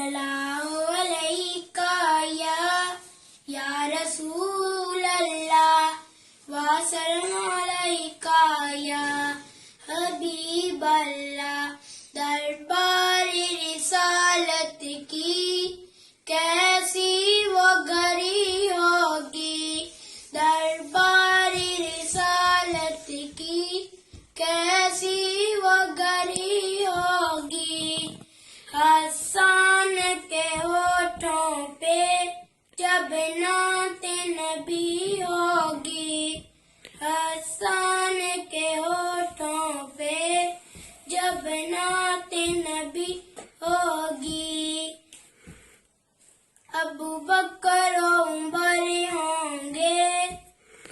सल्लल्लाहु अलैका या रसूल अल्लाह वसल्लम अलैका या हबीब अल्लाह। दरबार रिसालत की कैसी वो घड़ी होगी, दरबार रिसालत की कैसी वो घड़ी होगी। हसन के होठों पे जब नात नबी होगी, हसन के होठों पे जब नात नबी होगी। अबू बकर उमर होंगे,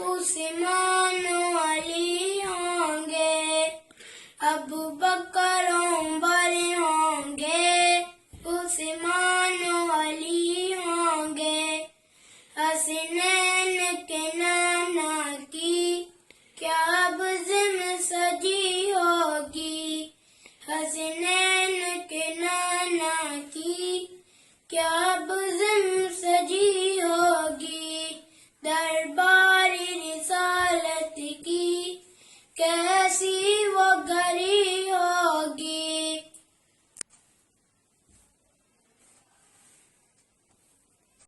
उस्मान अली होंगे। अबू बकर उमर होंगे, उस्मान अली होंगे। हसनैन के नाना की क्या बज़्म सजी होगी, हसनैन के नाना की क्या बज़्म सजी होगी। दरबार रिसालत की कैसी वो घड़ी हो